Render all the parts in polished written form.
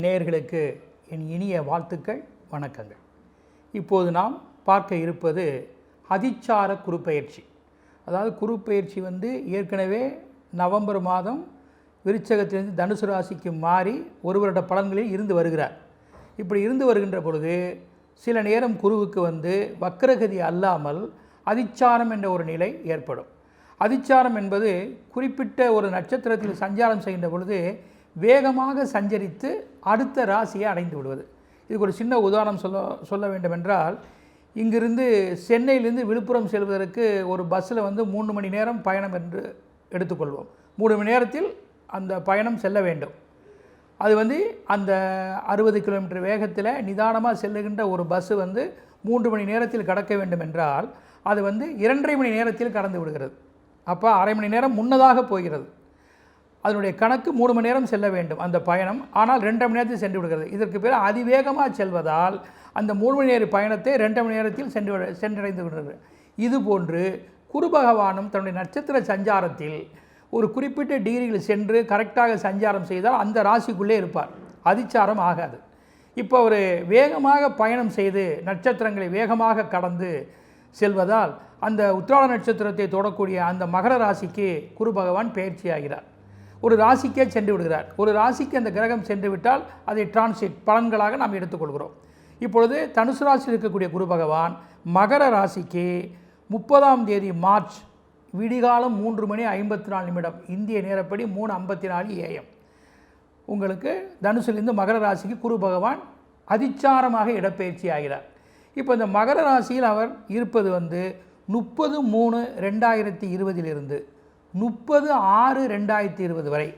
நேயர்களுக்கு என் இனிய வாழ்த்துக்கள், வணக்கங்கள். இப்போது நாம் பார்க்க இருப்பது அதிச்சார குருப்பெயர்ச்சி. அதாவது குருப்பெயர்ச்சி ஏற்கனவே நவம்பர் மாதம் விருச்சகத்திலிருந்து தனுசு ராசிக்கு மாறி ஒரு வருட பலன்களில் இருந்து வருகிறார். இப்படி இருந்து வருகின்ற பொழுது சில நேரம் குருவுக்கு வக்ரகதி அல்லாமல் அதிச்சாரம் என்ற ஒரு நிலை ஏற்படும். அதிச்சாரம் என்பது குறிப்பிட்ட ஒரு நட்சத்திரத்தில் சஞ்சாரம் செய்கின்ற பொழுது வேகமாக சஞ்சரித்து அடுத்த ராசியை அடைந்து விடுவது. இதுக்கு ஒரு சின்ன உதாரணம் சொல்ல வேண்டும் என்றால், இங்கிருந்து சென்னையிலிருந்து விழுப்புரம் செல்வதற்கு ஒரு பஸ்ஸில் 3 மணி நேரம் பயணம் என்று எடுத்துக்கொள்வோம். 3 மணி நேரத்தில் அந்த பயணம் செல்ல வேண்டும். அது அந்த 60 கிலோமீட்டர் வேகத்தில் நிதானமாக செல்லுகின்ற ஒரு பஸ்ஸு 3 மணி நேரத்தில் கடக்க வேண்டும் என்றால் அது 2.5 மணி நேரத்தில் கடந்து விடுகிறது. அப்போ அரை மணி நேரம் முன்னதாக போகிறது. அதனுடைய கணக்கு 3 மணி நேரம் செல்ல வேண்டும் அந்த பயணம், ஆனால் 2.5 மணி நேரத்தில் சென்று விடுகிறது. இதற்கு பேர் அதிவேகமாக செல்வதால் அந்த 3 மணி நேர பயணத்தை 2 மணி நேரத்தில் சென்றடைந்து விடுகிறது. இதுபோன்று குரு பகவானும் தன்னுடைய நட்சத்திர சஞ்சாரத்தில் ஒரு குறிப்பிட்ட டிகிரியில் சென்று கரெக்டாக சஞ்சாரம் செய்தால் அந்த ராசிக்குள்ளே இருப்பார், அதிச்சாரம் ஆகாது. இப்போ ஒரு வேகமாக பயணம் செய்து நட்சத்திரங்களை வேகமாக கடந்து செல்வதால் அந்த உத்திராட நட்சத்திரத்தை தொடக்கூடிய அந்த மகர ராசிக்கு குரு பகவான் பயிற்சி ஆகிறார். ஒரு ராசிக்கே சென்று விடுகிறார். ஒரு ராசிக்கு அந்த கிரகம் சென்று விட்டால் அதை டிரான்சிட் பலன்களாக நாம் எடுத்துக்கொள்கிறோம். இப்பொழுது தனுசு ராசியில் இருக்கக்கூடிய குரு பகவான் மகர ராசிக்கு 30ஆம் தேதி மார்ச் விடிகாலம் 3:54 இந்திய நேரப்படி 3:54 AM உங்களுக்கு தனுசிலிருந்து மகர ராசிக்கு குரு பகவான் அதிச்சாரமாக இடப்பெயர்ச்சி ஆகிறார். இப்போ இந்த மகர ராசியில் அவர் இருப்பது 30/3/2020 30/6/2020 வரை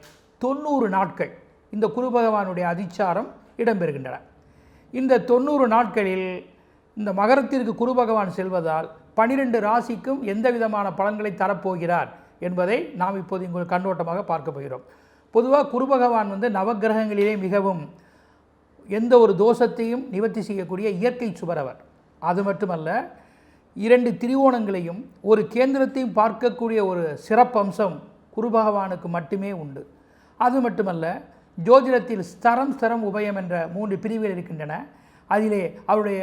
90 நாட்கள் இந்த குரு பகவானுடைய அதிச்சாரம் இடம்பெறுகின்றன. இந்த 90 நாட்களில் இந்த மகரத்திற்கு குரு பகவான் செல்வதால் 12 ராசிக்கும் எந்த விதமான பலன்களை தரப்போகிறார் என்பதை நாம் இப்போது இங்கு கண்ணோட்டமாக பார்க்க போகிறோம். பொதுவாக குரு பகவான் நவக்கிரகங்களிலே மிகவும் எந்த ஒரு தோஷத்தையும் நிவர்த்தி செய்யக்கூடிய இயற்கை சுபரவர். அது மட்டுமல்ல, 2 திரிகோணங்களையும் ஒரு கேந்திரத்தையும் பார்க்கக்கூடிய ஒரு சிறப்பம்சம் குரு பகவானுக்கு மட்டுமே உண்டு. அது மட்டுமல்ல, ஜோதிடத்தில் ஸ்தரம் உபயம் என்ற 3 பிரிவுகள் இருக்கின்றன. அதிலே அவருடைய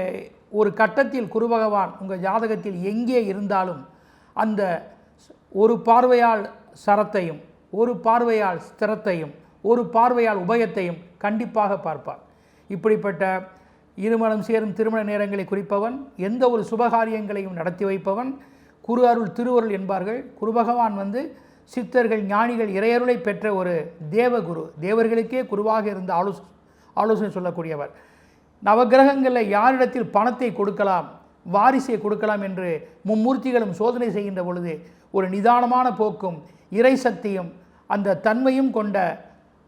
ஒரு கட்டத்தில் குரு பகவான் உங்கள் ஜாதகத்தில் எங்கே இருந்தாலும் அந்த ஒரு பார்வையால் சரத்தையும் ஒரு பார்வையால் ஸ்திரத்தையும் ஒரு பார்வையால் உபயத்தையும் கண்டிப்பாக பார்ப்பார். இப்படிப்பட்ட இருமணம் சேரும் திருமண நேரங்களை குறிப்பவன், எந்த ஒரு சுபகாரியங்களையும் நடத்தி வைப்பவன், குரு அருள் திருவருள் என்பார்கள். குரு பகவான் சித்தர்கள் ஞானிகள் இறையருளை பெற்ற ஒரு தேவகுரு, தேவர்களுக்கே குருவாக இருந்த ஆலோசனை சொல்லக்கூடியவர். நவகிரகங்களில் யாரிடத்தில் பணத்தை கொடுக்கலாம், வாரிசை கொடுக்கலாம் என்று மும்மூர்த்திகளும் சோதனை செய்கின்ற பொழுது ஒரு நிதானமான போக்கும் இறை சக்தியும் அந்த தன்மையும் கொண்ட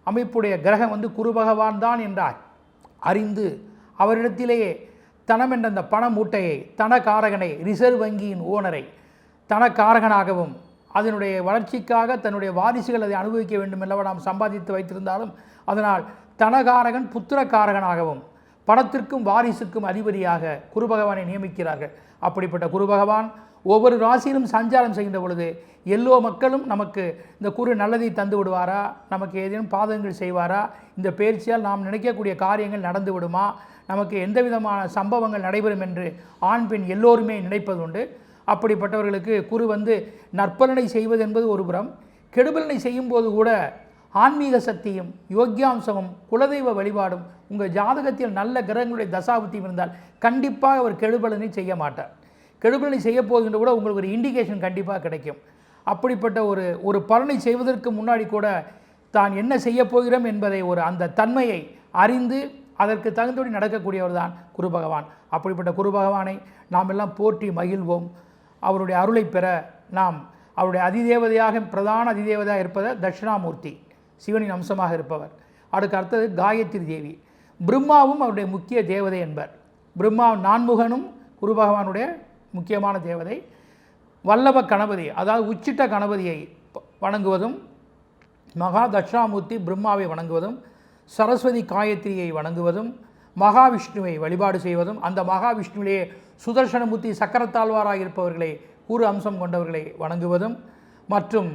அமைப்புடைய கிரகம் குரு பகவான் தான் என்றார் அறிந்து அவரிடத்திலேயே தனம் என்ற அந்த பண மூட்டையை, தனக்காரகனை, ரிசர்வ் வங்கியின் ஓனரை தனக்காரகனாகவும் அதனுடைய வளர்ச்சிக்காக தன்னுடைய வாரிசுகள் அதை அனுபவிக்க வேண்டும் அல்லவா நாம் சம்பாதித்து வைத்திருந்தாலும் அதனால் தனகாரகன் புத்திரக்காரகனாகவும் பணத்திற்கும் வாரிசுக்கும் அதிபதியாக குரு பகவானை நியமிக்கிறார்கள். அப்படிப்பட்ட குரு பகவான் ஒவ்வொரு ராசியிலும் சஞ்சாரம் செய்கின்ற பொழுது எல்லோ மக்களும் நமக்கு இந்த குரு நல்லதை தந்து விடுவாரா, நமக்கு ஏதேனும் பாதகங்கள் செய்வாரா, இந்த பயிற்சியால் நாம் நினைக்கக்கூடிய காரியங்கள் நடந்து விடுமா, நமக்கு எந்த விதமான சம்பவங்கள் நடைபெறும் என்று ஆண் பெண் எல்லோருமே நினைப்பது உண்டு. அப்படிப்பட்டவர்களுக்கு குரு நற்பலனை செய்வது என்பது ஒரு புறம், கெடுபலனை செய்யும்போது கூட ஆன்மீக சக்தியும் யோக்கியாம்சமும் குலதெய்வ வழிபாடும் உங்கள் ஜாதகத்தில் நல்ல கிரகங்களுடைய தசாபுத்தியும் இருந்தால் கண்டிப்பாக அவர் கெடுபலனை செய்ய மாட்டார். கெடுபலனை செய்ய போகின்ற கூட உங்களுக்கு ஒரு இண்டிகேஷன் கண்டிப்பாக கிடைக்கும். அப்படிப்பட்ட ஒரு பலனை செய்வதற்கு முன்னாடி கூட தான் என்ன செய்ய போகிறோம் என்பதை அந்த தன்மையை அறிந்து அதற்கு தகுந்தபடி நடக்கக்கூடியவர் தான் குரு பகவான். அப்படிப்பட்ட குரு பகவானை நாம் எல்லாம் போற்றி மகிழ்வோம். அவருடைய அருளை பெற நாம் அவருடைய அதிதேவதையாக பிரதான அதிதேவதையாக இருப்பவர் தட்சிணாமூர்த்தி, சிவனின் அம்சமாக இருப்பவர். அதுக்கு அடுத்தது காயத்ரி தேவி, பிரம்மாவும் அவருடைய முக்கிய தேவதை என்பர். பிரம்மா நான்முகனும் குரு பகவானுடைய முக்கியமான தேவதை. வல்லப கணபதி, அதாவது உச்சிட்ட கணபதியை வணங்குவதும், மகா தட்சிணாமூர்த்தி பிரம்மாவை வணங்குவதும், சரஸ்வதி காயத்ரியை வணங்குவதும், மகாவிஷ்ணுவை வழிபாடு செய்வதும், அந்த மகாவிஷ்ணுவிலேயே சுதர்சனமூர்த்தி சக்கரத்தாழ்வாராக இருப்பவர்களை கூறு அம்சம் கொண்டவர்களை வணங்குவதும், மற்றும்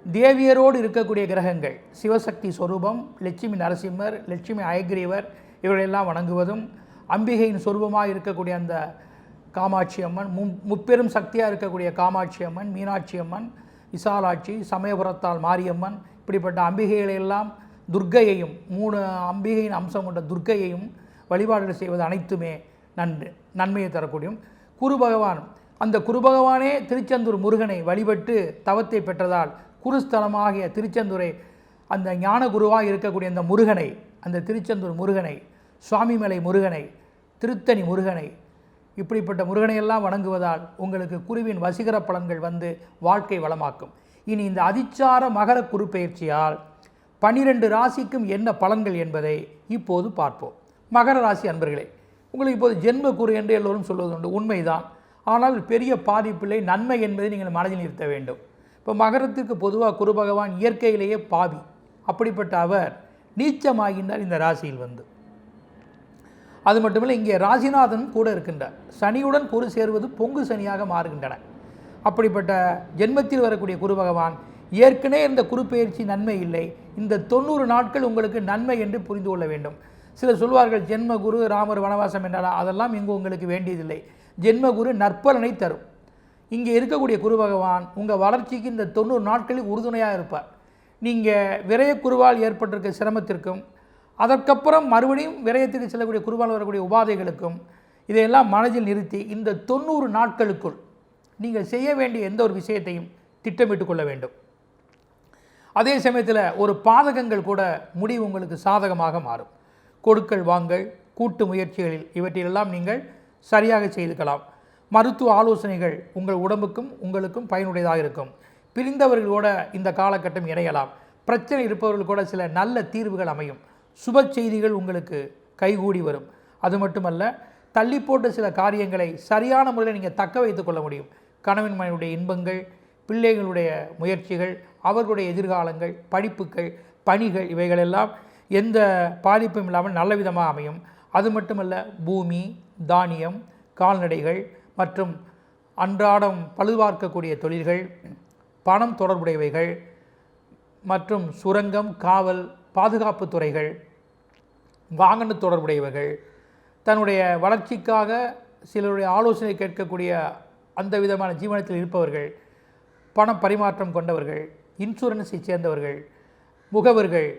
தேவியரோடு இருக்கக்கூடிய கிரகங்கள் சிவசக்தி சொரூபம், லட்சுமி நரசிம்மர், லட்சுமி அயக்ரீவர் இவர்களெல்லாம் வணங்குவதும், அம்பிகையின் சொரூபமாக இருக்கக்கூடிய அந்த காமாட்சி அம்மன், முப்பெரும் சக்தியாக இருக்கக்கூடிய காமாட்சி அம்மன், மீனாட்சி அம்மன், விசாலாட்சி, சமயபுரத்தால் மாரியம்மன், இப்படிப்பட்ட அம்பிகைகளெல்லாம் துர்க்கையையும் 3 அம்பிகையின் அம்சம் கொண்ட துர்க்கையையும் வழிபாடுகள் செய்வது அனைத்துமே நன்மையை தரக்கூடியும். குரு பகவான், அந்த குரு பகவானே திருச்செந்தூர் முருகனை வழிபட்டு தவத்தை பெற்றதால் குருஸ்தலமாகிய திருச்செந்தூரை, அந்த ஞான குருவாக இருக்கக்கூடிய அந்த முருகனை, அந்த திருச்செந்தூர் முருகனை, சுவாமிமலை முருகனை, திருத்தணி முருகனை, இப்படிப்பட்ட முருகனையெல்லாம் வணங்குவதால் உங்களுக்கு குருவின் வசீகர பலன்கள் வந்து வாழ்க்கை வளமாக்கும். இனி இந்த அதிச்சார மகர குரு பயிற்சியால் 12 ராசிக்கும் என்ன பலன்கள் என்பதை இப்போது பார்ப்போம். மகர ராசி அன்பர்களே, உங்களுக்கு இப்போது ஜென்ம குரு என்று எல்லோரும் சொல்வது உண்டு, உண்மைதான். ஆனால் பெரிய பாதிப்பில்லை, நன்மை என்பதை நீங்கள் மனதில் நிறுத்த வேண்டும். இப்போ மகரத்துக்கு பொதுவாக குரு பகவான் இயற்கையிலேயே பாவி. அப்படிப்பட்ட அவர் நீச்சமாகின்றார் இந்த ராசியில் வந்து. அது மட்டுமில்லை, இங்கே ராசிநாதனும் கூட இருக்கின்றார். சனியுடன் குரு சேர்வது பொங்கு சனியாக மாறுகின்றன. அப்படிப்பட்ட ஜென்மத்தில் வரக்கூடிய குரு பகவான் ஏற்கனவே இந்த குரு பயிற்சி நன்மை இல்லை, இந்த 90 நாட்கள் உங்களுக்கு நன்மை என்று புரிந்து கொள்ள வேண்டும். சிலர் சொல்வார்கள் ஜென்ம குரு ராமர் வனவாசம் என்றால், அதெல்லாம் இங்கு உங்களுக்கு வேண்டியதில்லை. ஜென்ம குரு நற்பலனை தரும். இங்கே இருக்கக்கூடிய குரு பகவான் உங்கள் வளர்ச்சிக்கு இந்த 90 நாட்களில் உறுதுணையாக இருப்பார். நீங்கள் விரய குருவால் ஏற்பட்டிருக்க சிரமத்திற்கும், அதற்கப்புறம் மறுபடியும் விரயத்துக்கு செல்லக்கூடிய குருவால் வரக்கூடிய உபாதைகளுக்கும் இதையெல்லாம் மனதில் நிறுத்தி இந்த 90 நாட்களுக்குள் நீங்கள் செய்ய வேண்டிய எந்த ஒரு விஷயத்தையும் திட்டமிட்டு கொள்ள வேண்டும். அதே சமயத்தில் ஒரு பாதகங்கள் கூட முடிவு உங்களுக்கு சாதகமாக மாறும். கொடுக்கல் வாங்கல், கூட்டு முயற்சிகளில் இவற்றிலெல்லாம் நீங்கள் சரியாக செய்துக்கலாம். மருத்துவ ஆலோசனைகள் உங்கள் உடம்புக்கும் உங்களுக்கும் பயனுடையதாக இருக்கும். பிரிந்தவர்களோட இந்த காலகட்டம் இணையலாம். பிரச்சனை இருப்பவர்கள் கூட சில நல்ல தீர்வுகள் அமையும். சுப செய்திகள் உங்களுக்கு கைகூடி வரும். அது மட்டுமல்ல, தள்ளி போட்ட சில காரியங்களை சரியான முறையில் நீங்கள் தக்க வைத்துக் கொள்ள முடியும். கணவன் மனைவியுடைய இன்பங்கள், பிள்ளைகளுடைய முயற்சிகள், அவர்களுடைய எதிர்காலங்கள், படிப்புகள், பணிகள், இவைகளெல்லாம் எந்த பாதிப்பும் இல்லாமல் நல்ல விதமாக அமையும். அது மட்டுமல்ல, பூமி, தானியம், கால்நடைகள் மற்றும் அன்றாடம் பழுதுபார்க்கக்கூடிய தொழில்கள், பணம் தொடர்புடையவைகள் மற்றும் சுரங்கம், காவல், பாதுகாப்பு துறைகள், வாகன தொடர்புடையவர்கள், தன்னுடைய வளர்ச்சிக்காக சிலருடைய ஆலோசனை கேட்கக்கூடிய அந்த விதமான ஜீவனத்தில் இருப்பவர்கள், பண பரிமாற்றம் கொண்டவர்கள், இன்சூரன்ஸை சேர்ந்தவர்கள், முகவர்கள்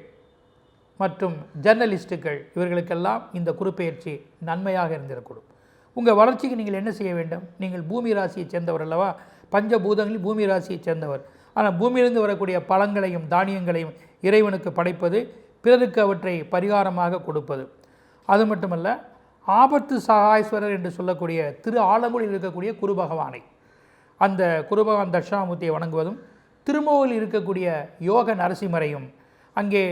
மற்றும் ஜர்னலிஸ்ட்டுகள், இவர்களுக்கெல்லாம் இந்த குருப்பெயர்ச்சி நன்மையாக இருந்திருக்கூடும். உங்கள் வளர்ச்சிக்கு நீங்கள் என்ன செய்ய வேண்டும்? நீங்கள் பூமி ராசியை சேர்ந்தவர் அல்லவா? பஞ்சபூதங்களில் பூமி ராசியை சேர்ந்தவர். ஆனால் பூமியிலிருந்து வரக்கூடிய பழங்களையும் தானியங்களையும் இறைவனுக்கு படைப்பது, பிறருக்கு அவற்றை பரிகாரமாக கொடுப்பது. அது மட்டுமல்ல, ஆபத்து சகாயஸ்வரர் என்று சொல்லக்கூடிய திரு ஆலங்குடியில் இருக்கக்கூடிய குரு பகவானை, அந்த குரு பகவான் தட்சிணாமூர்த்தியை வணங்குவதும், திருமோவில் இருக்கக்கூடிய யோக நரசிம்மரையும், அங்கே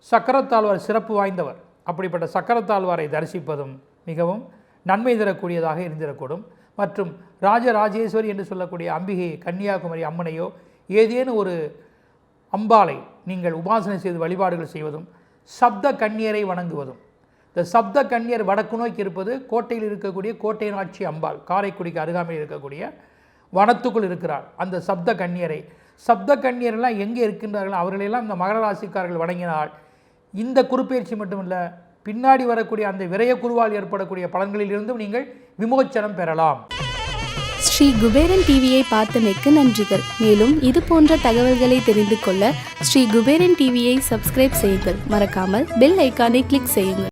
சக்கரத்தாழ்வார் சிறப்பு வாய்ந்தவர், அப்படிப்பட்ட சக்கரத்தாழ்வாரை தரிசிப்பதும் மிகவும் நன்மை தரக்கூடியதாக இருந்திடக்கூடும். மற்றும் ராஜராஜேஸ்வரி என்று சொல்லக்கூடிய அம்பிகை கன்னியாகுமரி அம்மனையோ ஏதேனும் ஒரு அம்பாளை நீங்கள் உபாசனை செய்து வழிபாடுகள் செய்வதும், சப்த கன்னியரை வணங்குவதும். இந்த சப்த கன்னியர் வடக்கு நோக்கி இருப்பது கோட்டையில் இருக்கக்கூடிய கோட்டை நாட்சி அம்பாள், காரைக்குடிக்கு அருகாமையில் இருக்கக்கூடிய வனத்துக்குள் இருக்கிறார். அந்த சப்த கன்னியரெல்லாம் எங்கே இருக்கின்றார்கள்? அவர்களெல்லாம் இந்த மகர ராசிக்காரர்கள் வணங்கினால் இந்த குருப்பெயர்ச்சி மட்டுமல்ல, பின்னாடி வரக்கூடிய அந்த விரய குருவால் ஏற்படக்கூடிய பலன்களிலிருந்தும் நீங்கள் விமோச்சனம் பெறலாம். ஸ்ரீ குபேரன் டிவியை பார்த்தமைக்கு நன்றிகள். மேலும் இது போன்ற தகவல்களை தெரிந்து கொள்ள ஸ்ரீ குபேரன் டிவியை சப்ஸ்கிரைப் செய்யுங்கள். மறக்காமல் பெல் ஐக்கானை கிளிக் செய்யுங்கள்.